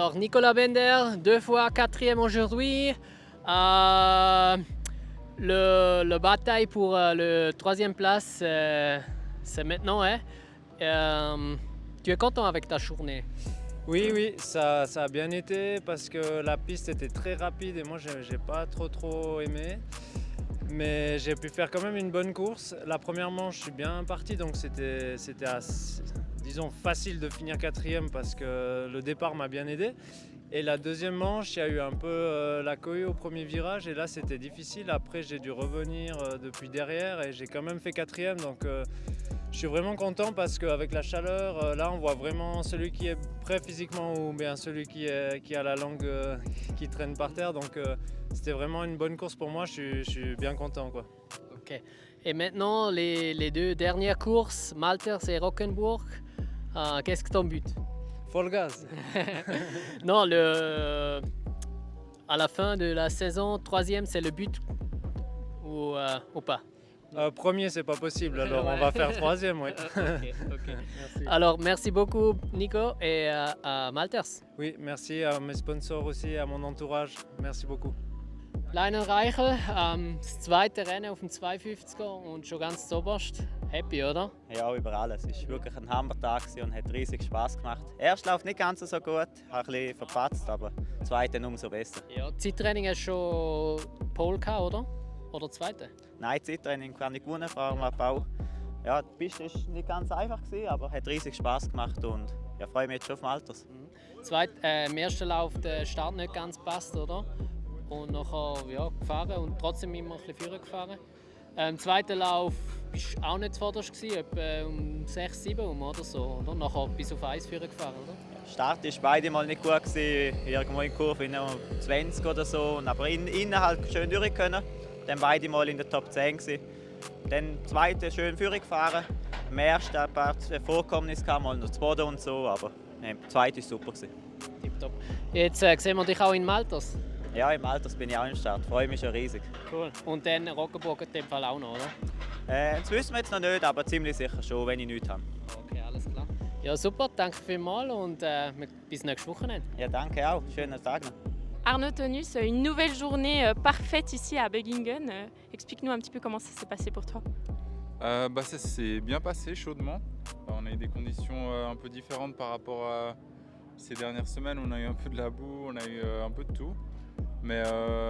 Alors, Nicolas Bender, 2 fois 4e aujourd'hui. Le bataille pour le 3e place, c'est maintenant. Hein? Tu es content avec ta journée? Oui, ça a bien été parce que la piste était très rapide et moi j'ai pas trop aimé. Mais j'ai pu faire quand même une bonne course. La première manche, je suis bien parti, donc c'était disons facile de finir 4e parce que le départ m'a bien aidé. Et la deuxième manche, il y a eu un peu la cohue au premier virage et là c'était difficile. Après j'ai dû revenir depuis derrière et j'ai quand même fait 4e. Donc je suis vraiment content parce qu'avec la chaleur, là on voit vraiment celui qui est prêt physiquement ou bien celui qui a la langue qui traîne par terre. Donc c'était vraiment une bonne course pour moi, je suis bien content, quoi. Ok. Et maintenant, les 2 dernières courses, Malters et Rockenburg, qu'est-ce que ton but? Full gaz. Non, à la fin de la saison, 3e, c'est le but ou pas? Premier, c'est pas possible, alors on va faire 3e, oui. Ok. Merci. Alors, merci beaucoup, Nico, et à Malters. Oui, merci à mes sponsors aussi, à mon entourage. Merci beaucoup. Lionel Reichel, das zweite Rennen auf dem 250er und schon ganz zuoberst. Happy, oder? Ja, über alles. Es war wirklich ein Hammertag und hat riesig Spass gemacht. Erst läuft nicht ganz so gut, habe ein bisschen verpatzt, aber zweite umso besser. Ja, Zeittraining hast du schon Pole gehabt, oder? Oder zweite? Nein, Zeittraining kann ich gewonnen vor dem Abbau. Ja, die Piste war nicht ganz einfach, aber hat riesig Spass gemacht und ja, freue mich jetzt schon auf Malters. Im ersten Lauf der Start nicht ganz passt, oder? Und nachher gefahren und trotzdem immer ein bisschen vorne gefahren. Im zweiten Lauf bist du auch nicht zuvorderst gewesen, etwa um 6, 7 oder so, oder? Nachher bis auf 1 vorne gefahren, oder? Der Start war beide Mal nicht gut, irgendwo in der Kurve in 20 oder so, aber innen halt schön durch können. Dann beide Mal in der Top 10 gewesen. Dann zweite schön vorne gefahren. Im ersten ein paar Vorkommnisse kam mal noch zu Boden und so, aber der zweite war super gewesen. Tipptopp. Jetzt sehen wir dich auch in Malters. Ja, im Alters bin ich auch im Start. Freue mich schon riesig. Cool. Und dann Rockenburg in dem Fall auch noch, oder? Das wissen wir jetzt noch nicht, aber ziemlich sicher schon, wenn ich nichts habe. Okay, alles klar. Ja, super, danke vielmals und bis nächste Wochenende. Ja, danke auch. Schönen Tag noch. Arnaud Tonus, une nouvelle journée parfaite ici à Böggingen. Explique-nous un petit peu comment ça s'est passé pour toi. Ça s'est bien passé chaudement. On a eu des conditions un peu différentes par rapport à ces dernières semaines. On a eu un peu de la boue, on a eu un peu de tout. Mais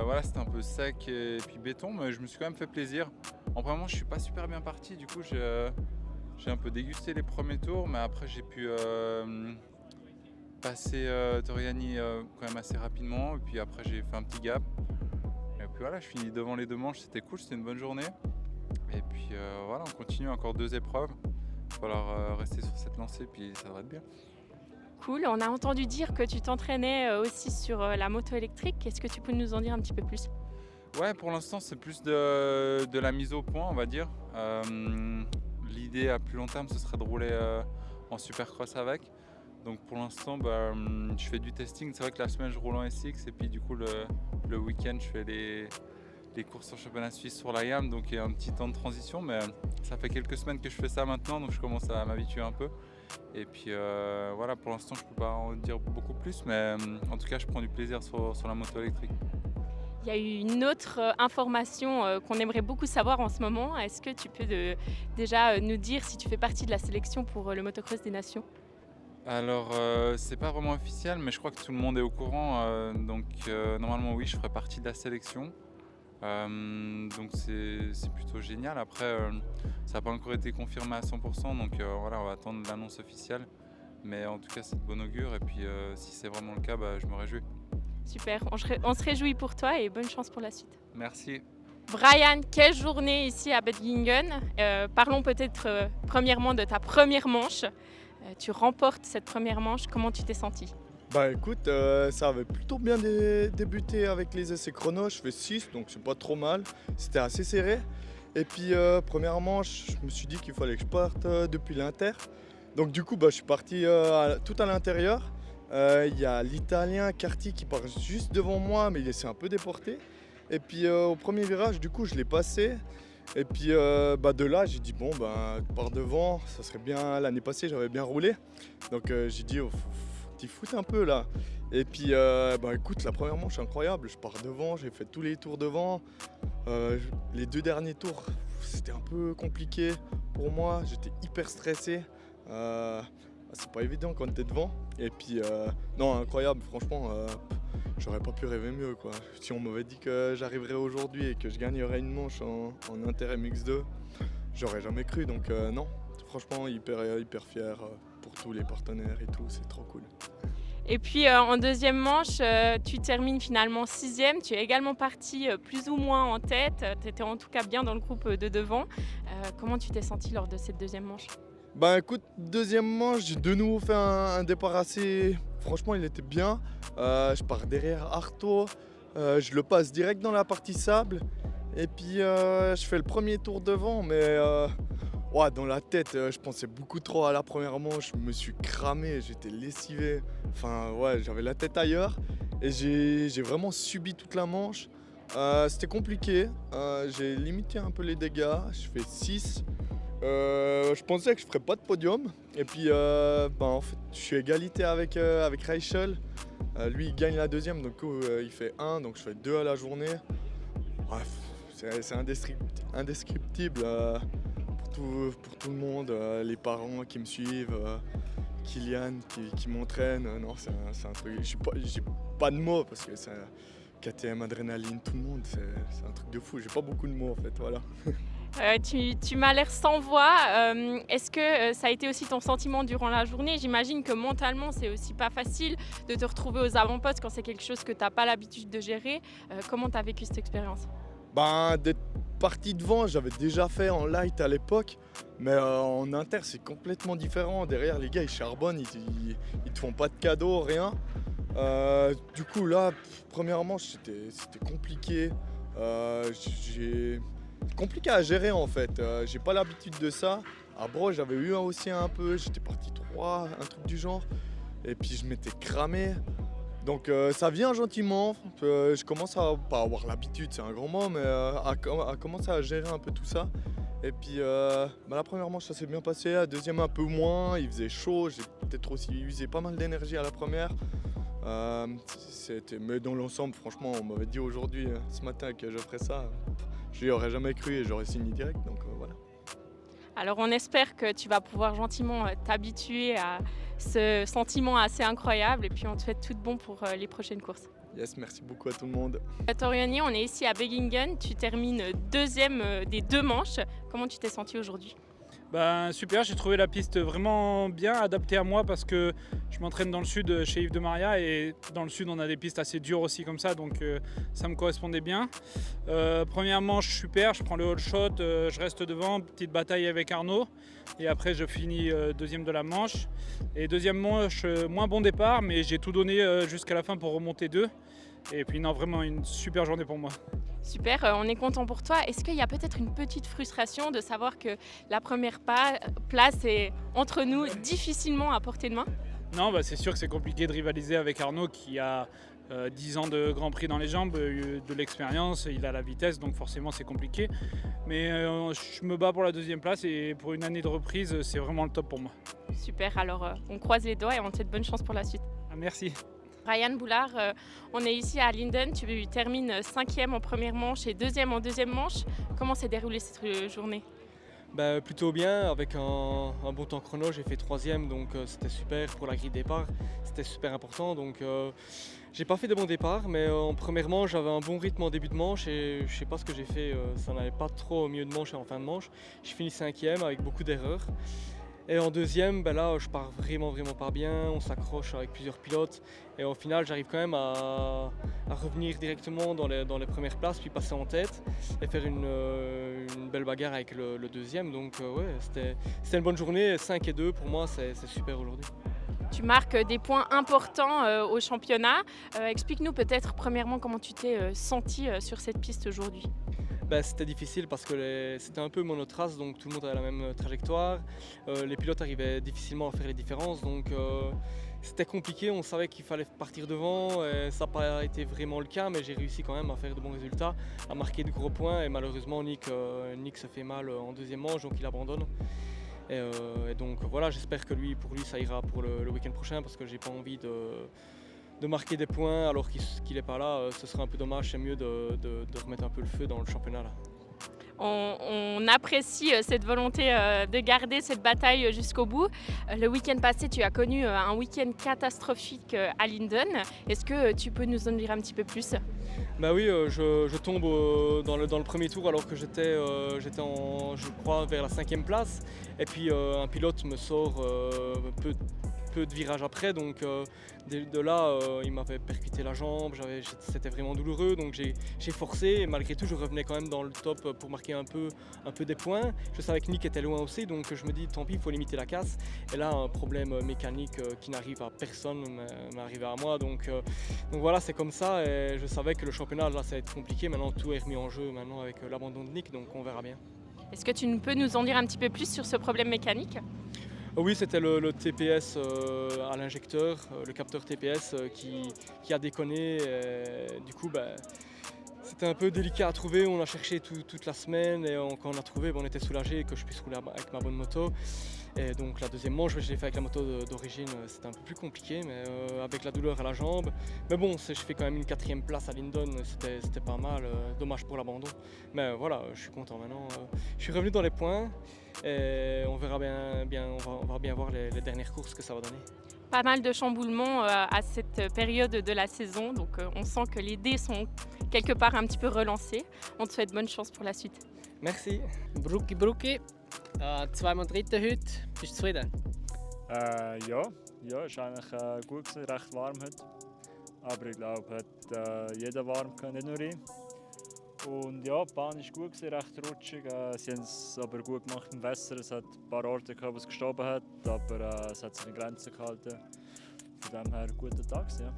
voilà, c'était un peu sec et puis béton, mais je me suis quand même fait plaisir. En vraiment, je suis pas super bien parti, du coup j'ai un peu dégusté les premiers tours, mais après j'ai pu passer Toriani quand même assez rapidement, et puis après j'ai fait un petit gap. Et puis voilà, je finis devant les 2 manches, c'était cool, c'était une bonne journée. Et puis voilà, on continue, encore 2 épreuves. Il va falloir rester sur cette lancée, puis ça devrait être bien. Cool, on a entendu dire que tu t'entraînais aussi sur la moto électrique. Est-ce que tu peux nous en dire un petit peu plus? Ouais, pour l'instant c'est plus de la mise au point, on va dire. L'idée à plus long terme ce serait de rouler en supercross avec. Donc pour l'instant je fais du testing. C'est vrai que la semaine je roule en SX et puis du coup le week-end je fais les courses sur championnat suisse sur la YAM. Donc il y a un petit temps de transition, mais ça fait quelques semaines que je fais ça maintenant, donc je commence à m'habituer un peu. Et puis voilà, pour l'instant je peux pas en dire beaucoup plus, mais en tout cas je prends du plaisir sur la moto électrique. Il y a eu une autre information qu'on aimerait beaucoup savoir en ce moment. Est-ce que tu peux déjà nous dire si tu fais partie de la sélection pour le motocross des nations? Alors c'est pas vraiment officiel, mais je crois que tout le monde est au courant, donc normalement oui, je ferai partie de la sélection. Donc c'est plutôt génial. Après ça n'a pas encore été confirmé à 100%, donc voilà, on va attendre l'annonce officielle, mais en tout cas c'est de bon augure, et puis si c'est vraiment le cas, je me réjouis. Super, on se réjouit pour toi et bonne chance pour la suite. Merci. Brian, quelle journée ici à Böggingen. Parlons peut-être premièrement de ta première manche. Tu remportes cette première manche, comment tu t'es senti? Bah écoute, ça avait plutôt bien débuté avec les essais chrono, je fais 6, donc c'est pas trop mal, c'était assez serré. Et puis première manche, je me suis dit qu'il fallait que je parte depuis l'inter. Donc du coup je suis parti tout à l'intérieur. Il y a l'Italien Carti qui part juste devant moi, mais il s'est un peu déporté. Et puis au premier virage, du coup je l'ai passé. Et puis de là, j'ai dit par devant, ça serait bien. L'année passée, j'avais bien roulé. Donc j'ai dit, petit foot un peu là. Et puis écoute, la première manche incroyable, je pars devant, j'ai fait tous les tours devant. Les 2 derniers tours, c'était un peu compliqué pour moi, j'étais hyper stressé. C'est pas évident quand t'es devant. Et puis non, incroyable, franchement, j'aurais pas pu rêver mieux quoi. Si on m'avait dit que j'arriverais aujourd'hui et que je gagnerais une manche en inter MX2, j'aurais jamais cru. Donc non, franchement hyper fier pour tous les partenaires et tout, c'est trop cool. Et puis en deuxième manche, tu termines finalement 6e. Tu es également parti plus ou moins en tête. Tu étais en tout cas bien dans le groupe de devant. Comment tu t'es senti lors de cette deuxième manche ? Bah écoute, deuxième manche, j'ai de nouveau fait un départ assez... Franchement, il était bien. Je pars derrière Artaud. Je le passe direct dans la partie sable. Et puis je fais le premier tour devant, mais... dans la tête, je pensais beaucoup trop à la première manche, je me suis cramé, j'étais lessivé. Enfin, j'avais la tête ailleurs et j'ai vraiment subi toute la manche. C'était compliqué, j'ai limité un peu les dégâts, je fais 6. Je pensais que je ferais pas de podium et puis en fait, je suis égalité avec Reichel. Lui, il gagne la deuxième, donc il fait 1, donc je fais 2 à la journée. Bref, c'est indescriptible. Pour tout le monde, les parents qui me suivent, Kylian qui m'entraîne, non c'est un truc, j'ai pas de mots parce que c'est KTM, adrénaline, tout le monde, c'est un truc de fou, j'ai pas beaucoup de mots en fait, voilà. Tu m'as l'air sans voix, est-ce que ça a été aussi ton sentiment durant la journée ? J'imagine que mentalement c'est aussi pas facile de te retrouver aux avant-postes quand c'est quelque chose que t'as pas l'habitude de gérer. Comment t'as vécu cette expérience ? D'être parti devant, j'avais déjà fait en light à l'époque, mais en inter c'est complètement différent. Derrière les gars ils charbonnent, ils te font pas de cadeaux, rien. Du coup là, premièrement c'était compliqué. Compliqué à gérer en fait. J'ai pas l'habitude de ça. À Bro j'avais eu aussi un peu, j'étais parti 3, un truc du genre. Et puis je m'étais cramé. Donc ça vient gentiment, je commence à pas avoir l'habitude, c'est un grand mot, mais à commencer à gérer un peu tout ça. Et puis la première manche ça s'est bien passé, la deuxième un peu moins, il faisait chaud, j'ai peut-être aussi usé pas mal d'énergie à la première. Mais dans l'ensemble, franchement, on m'avait dit aujourd'hui, ce matin, que je ferais ça, je n'y aurais jamais cru et j'aurais signé direct, donc voilà. Alors on espère que tu vas pouvoir gentiment t'habituer à ce sentiment assez incroyable et puis on te souhaite tout de bon pour les prochaines courses. Yes, merci beaucoup à tout le monde. Torioni, on est ici à Begingen, tu termines 2e des 2 manches. Comment tu t'es senti aujourd'hui ? Super, j'ai trouvé la piste vraiment bien adaptée à moi parce que je m'entraîne dans le sud chez Yves de Maria et dans le sud on a des pistes assez dures aussi comme ça, donc ça me correspondait bien. Première manche super, je prends le hole shot, je reste devant, petite bataille avec Arnaud et après je finis deuxième de la manche. Et deuxième manche, moins bon départ mais j'ai tout donné jusqu'à la fin pour remonter 2. Et puis non, vraiment une super journée pour moi. Super, on est content pour toi. Est-ce qu'il y a peut-être une petite frustration de savoir que la première place est entre nous difficilement à portée de main ? Non, c'est sûr que c'est compliqué de rivaliser avec Arnaud qui a 10 ans de Grand Prix dans les jambes, de l'expérience, il a la vitesse, donc forcément c'est compliqué. Mais je me bats pour la 2e place et pour une année de reprise, c'est vraiment le top pour moi. Super, alors on croise les doigts et on te souhaite bonne chance pour la suite. Merci. Ryan Boulard, on est ici à Linden, tu termines 5e en première manche et 2e en deuxième manche. Comment s'est déroulée cette journée ? Plutôt bien, avec un bon temps chrono, j'ai fait 3e, donc c'était super pour la grille de départ, c'était super important. Donc j'ai pas fait de bon départ, mais en première manche j'avais un bon rythme en début de manche et je sais pas ce que j'ai fait, ça n'allait pas trop au milieu de manche et en fin de manche. Je finis 5e avec beaucoup d'erreurs. Et en deuxième, là, je pars vraiment pas bien, on s'accroche avec plusieurs pilotes et au final, j'arrive quand même à revenir directement dans les premières places, puis passer en tête et faire une belle bagarre avec le deuxième. Donc c'était une bonne journée, 5 et 2 pour moi, c'est super aujourd'hui. Tu marques des points importants au championnat. Explique-nous peut-être premièrement comment tu t'es senti sur cette piste aujourd'hui. C'était difficile parce que c'était un peu monotrace, donc tout le monde avait la même trajectoire. Les pilotes arrivaient difficilement à faire les différences, donc c'était compliqué. On savait qu'il fallait partir devant, et ça n'a pas été vraiment le cas, mais j'ai réussi quand même à faire de bons résultats, à marquer de gros points. Et malheureusement, Nick se fait mal en deuxième manche, donc il abandonne. Et donc voilà, j'espère que pour lui ça ira pour le week-end prochain parce que j'ai pas envie de marquer des points alors qu'il n'est pas là. Ce serait un peu dommage, c'est mieux de remettre un peu le feu dans le championnat là. On apprécie cette volonté de garder cette bataille jusqu'au bout. Le week-end passé, tu as connu un week-end catastrophique à Linden. Est-ce que tu peux nous en dire un petit peu plus ? Bah oui, je tombe dans le premier tour alors que j'étais je crois vers la 5e place. Et puis un pilote me sort peu de virages après, donc de là il m'avait percuté la jambe, c'était vraiment douloureux, donc j'ai forcé et malgré tout je revenais quand même dans le top pour marquer un peu des points. Je savais que Nick était loin aussi, donc je me dis tant pis, il faut limiter la casse. Et là un problème mécanique qui n'arrive à personne m'est arrivé à moi, donc voilà, c'est comme ça. Et je savais que le championnat là ça va être compliqué, maintenant tout est remis en jeu maintenant avec l'abandon de Nick, donc on verra bien. Est-ce que tu peux nous en dire un petit peu plus sur ce problème mécanique ? Oui, c'était le TPS à l'injecteur, le capteur TPS qui a déconné. Du coup, c'était un peu délicat à trouver. On a cherché toute la semaine et quand on a trouvé, on était soulagé que je puisse rouler avec ma bonne moto. Et donc la deuxième manche, je l'ai fait avec la moto d'origine, c'était un peu plus compliqué, mais avec la douleur à la jambe. Mais bon, je fais quand même une 4e place à Linden, c'était pas mal, dommage pour l'abandon. Mais voilà, je suis content maintenant. Je suis revenu dans les points et on verra on va bien voir les dernières courses que ça va donner. Pas mal de chamboulements à cette période de la saison, donc on sent que les dés sont quelque part un petit peu relancés. On te souhaite bonne chance pour la suite. Merci. Brücki. Zweimal Dritter heute. Bist du zufrieden? Ja, es war eigentlich gut gewesen, recht warm heute. Aber ich glaube, hat jeder warm können, nicht nur ich. Und ja, die Bahn war gut gewesen, recht rutschig. Sie haben es aber gut gemacht im Wasser. Es hat ein paar Orte gehabt, wo es gestorben hat, aber es hat sich in Grenzen gehalten. Von dem her ein guter Tag gewesen, ja.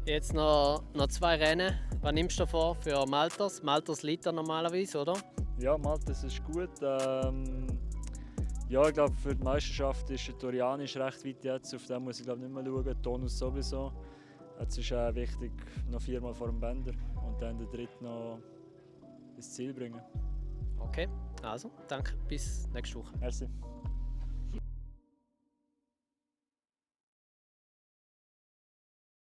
Jetzt noch 2 Rennen. Was nimmst du vor für Malters? Malters liegt da normalerweise, oder? Ja, Maltes ist gut. Ja, ich glaube, für die Meisterschaft ist der Torianisch recht weit jetzt. Auf den muss ich glaube nicht mehr schauen. Tonus sowieso. Jetzt ist wichtig, noch 4-mal vor dem Bänder und dann den dritten noch ins Ziel bringen. Okay, also danke. Bis nächste Woche. Merci.